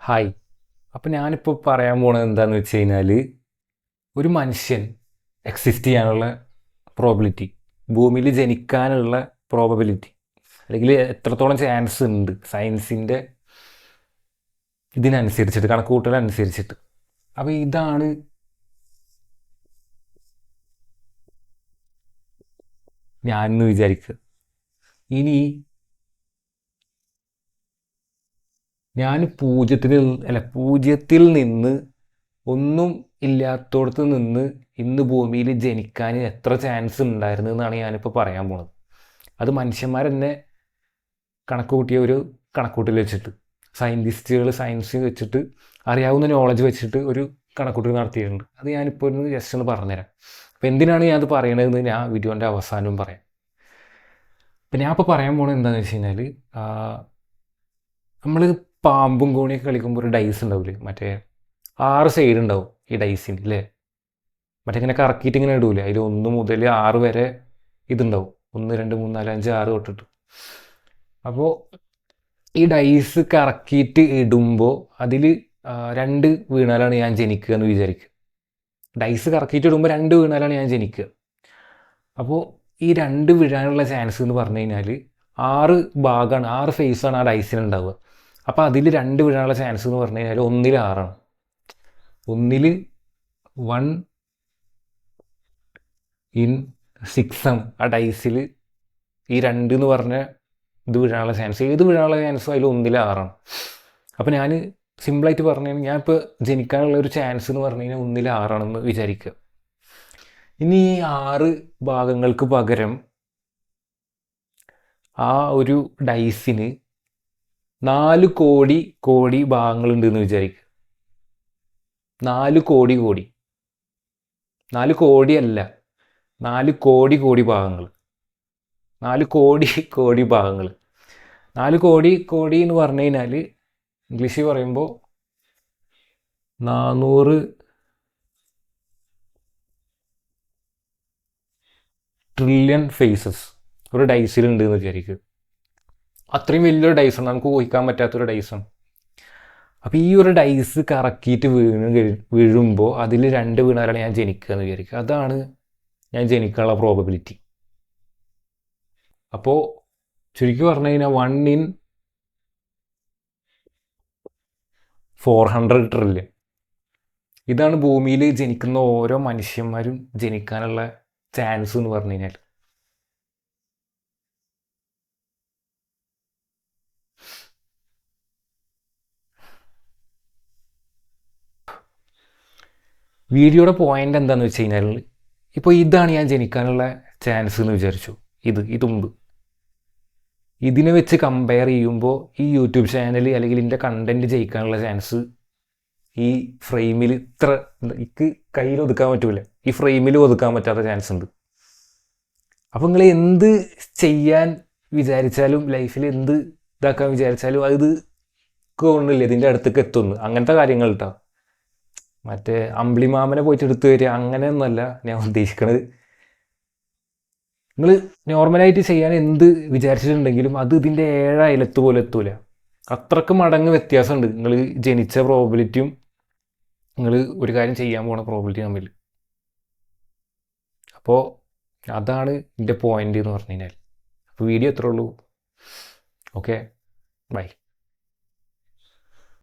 Hi. അപ്പം ഞാനിപ്പോൾ പറയാൻ പോണത് എന്താണെന്ന് വെച്ച് കഴിഞ്ഞാൽ ഒരു മനുഷ്യൻ എക്സിസ്റ്റ് ചെയ്യാനുള്ള പ്രോബിലിറ്റി, ഭൂമിയിൽ ജനിക്കാനുള്ള പ്രോബബിലിറ്റി, അല്ലെങ്കിൽ എത്രത്തോളം ചാൻസ് ഉണ്ട് സയൻസിൻ്റെ ഇതിനനുസരിച്ചിട്ട്, കണക്കുകൂട്ടലനുസരിച്ചിട്ട്. അപ്പോൾ ഇതാണ് ഞാനെന്ന് വിചാരിക്കുക. ഇനി ഞാൻ പൂജ്യത്തിൽ നിന്ന് ഒന്നും ഇല്ലാത്തടത്ത് നിന്ന് ഇന്ന് ഭൂമിയിൽ ജനിക്കാൻ എത്ര ചാൻസ് ഉണ്ടായിരുന്നു എന്നാണ് ഞാനിപ്പോൾ പറയാൻ പോണത്. അത് മനുഷ്യന്മാർ തന്നെ കണക്ക് കൂട്ടിയ ഒരു കണക്കൂട്ടൽ വെച്ചിട്ട്, സയൻറ്റിസ്റ്റുകൾ സയൻസ് വെച്ചിട്ട്, അറിയാവുന്ന നോളജ് വെച്ചിട്ട് ഒരു കണക്കൂട്ടൽ നടത്തിയിട്ടുണ്ട്. അത് ഞാനിപ്പോൾ ഒന്ന് ജസ്റ്റ് ഒന്ന് പറഞ്ഞുതരാം. അപ്പോൾ എന്തിനാണ് ഞാനത് പറയണതെന്ന് ഞാൻ വീഡിയോൻ്റെ അവസാനവും പറയാം. അപ്പം ഞാൻ ഇപ്പോൾ പറയാൻ പോണത് എന്താണെന്ന് വെച്ച് കഴിഞ്ഞാൽ, നമ്മൾ പാമ്പും കോണിയൊക്കെ കളിക്കുമ്പോൾ ഒരു ഡൈസ് ഉണ്ടാവില്ലേ, മറ്റേ 6 സൈഡ് ഉണ്ടാവും ഈ ഡൈസിന് അല്ലേ, മറ്റേ ഇങ്ങനെ കറക്കിയിട്ട് ഇങ്ങനെ ഇടൂലേ, അതിൽ 1 മുതൽ 6 വരെ ഇതുണ്ടാവും. 1 2 3 4 5 6 തൊട്ടിട്ട്. അപ്പോൾ ഈ ഡൈസ് കറക്കിയിട്ട് ഇടുമ്പോൾ അതിൽ 2 വീണാലാണ് ഞാൻ ജനിക്കുക എന്ന് വിചാരിക്കുക. ഡൈസ് കറക്കിയിട്ട് ഇടുമ്പോൾ 2 വീണാലാണ് ഞാൻ ജനിക്കുക. അപ്പോൾ ഈ 2 വീഴാനുള്ള ചാൻസ് എന്ന് പറഞ്ഞു കഴിഞ്ഞാൽ 6 ഭാഗമാണ്, 6 ഫേസാണ് ആ ഡൈസിന് ഉണ്ടാവുക. അപ്പോൾ അതിൽ 2 വീഴാനുള്ള ചാൻസ് എന്ന് പറഞ്ഞു കഴിഞ്ഞാൽ 1 6ആണ്. 1 1 in 6 ആ ഡൈസിൽ ഈ 2 എന്ന് പറഞ്ഞ ഇത് വീഴാനുള്ള ചാൻസ്, ഏത് വീഴാനുള്ള ചാൻസും അതിൽ 1 6ആണ്. അപ്പോൾ ഞാൻ സിമ്പിളായിട്ട് പറഞ്ഞു കഴിഞ്ഞാൽ ഞാനിപ്പോൾ ജനിക്കാനുള്ള ഒരു ചാൻസ് എന്ന് പറഞ്ഞു കഴിഞ്ഞാൽ 1 6ആണെന്ന് വിചാരിക്കുക. ഇനി ഈ 6 ഭാഗങ്ങൾക്ക് പകരം ആ ഒരു ഡൈസിന് 4 കോടി ഭാഗങ്ങളുണ്ട് എന്ന് വിചാരിക്കുക. 4 കോടിയല്ല, 4 കോടി ഭാഗങ്ങൾ. 4 കോടി ഭാഗങ്ങൾ. 4 കോടി എന്ന് പറഞ്ഞു കഴിഞ്ഞാൽ ഇംഗ്ലീഷിൽ പറയുമ്പോൾ 400 ട്രില്യൺ ഫേസസ് ഒരു ഡൈസിലുണ്ട് എന്ന് വിചാരിക്കുക. അത്രയും വലിയൊരു ഡൈസാണ്, നമുക്ക് ഊഹിക്കാൻ പറ്റാത്തൊരു ഡൈസാണ്. അപ്പോൾ ഈ ഒരു ഡൈസ് കറക്കിയിട്ട് വീഴുമ്പോൾ അതിൽ 2 വീണാലാണ് ഞാൻ ജനിക്കുക എന്ന് വിചാരിക്കുക. അതാണ് ഞാൻ ജനിക്കാനുള്ള പ്രോബബിലിറ്റി. അപ്പോൾ ചുരുക്കി പറഞ്ഞു കഴിഞ്ഞാൽ 1 in 400 ട്രില്യൺ. ഇതാണ് ഭൂമിയിൽ ജനിക്കുന്ന ഓരോ മനുഷ്യന്മാരും ജനിക്കാനുള്ള ചാൻസ് എന്ന് പറഞ്ഞു കഴിഞ്ഞാൽ. വീഡിയോയുടെ പോയിന്റ് എന്താണെന്ന് വെച്ച് കഴിഞ്ഞാൽ, ഇപ്പോൾ ഇതാണ് ഞാൻ ജനിക്കാനുള്ള ചാൻസ് എന്ന് വിചാരിച്ചു. ഇതുണ്ട്. ഇതിനെ വെച്ച് കമ്പയർ ചെയ്യുമ്പോൾ ഈ യൂട്യൂബ് ചാനൽ അല്ലെങ്കിൽ ഇതിൻ്റെ കണ്ടൻറ്റ് ജയിക്കാനുള്ള ചാൻസ് ഈ ഫ്രെയിമിൽ എനിക്ക് കയ്യിൽ ഒതുക്കാൻ പറ്റൂല, ഈ ഫ്രെയിമിൽ ഒതുക്കാൻ പറ്റാത്ത ചാൻസ് ഉണ്ട്. അപ്പോൾ നിങ്ങൾ എന്ത് ചെയ്യാൻ വിചാരിച്ചാലും, ലൈഫിൽ എന്ത് ഇതാക്കാൻ വിചാരിച്ചാലും അത് കൊണ്ടില്ല ഇതിൻ്റെ അടുത്തേക്ക് എത്തുന്നു. അങ്ങനത്തെ കാര്യങ്ങൾ കേട്ടോ. മറ്റേ അമ്പിളിമാമനെ പോയിട്ട് എടുത്തു വരിക അങ്ങനെയൊന്നുമല്ല ഞാൻ ഉദ്ദേശിക്കണത്. നിങ്ങൾ നോർമലായിട്ട് ചെയ്യാൻ എന്ത് വിചാരിച്ചിട്ടുണ്ടെങ്കിലും അത് ഇതിൻ്റെ 7 അയലത്ത് പോലെ എത്തൂല. അത്രക്ക് മടങ്ങ് വ്യത്യാസമുണ്ട് നിങ്ങൾ ജനിച്ച പ്രോബിലിറ്റിയും നിങ്ങൾ ഒരു കാര്യം ചെയ്യാൻ പോണ പ്രോബിലിറ്റി തമ്മിൽ. അപ്പോൾ അതാണ് എൻ്റെ പോയിന്റ് എന്ന് പറഞ്ഞു കഴിഞ്ഞാൽ. അപ്പോൾ വീഡിയോ എത്ര ഉള്ളൂ. Okay, by.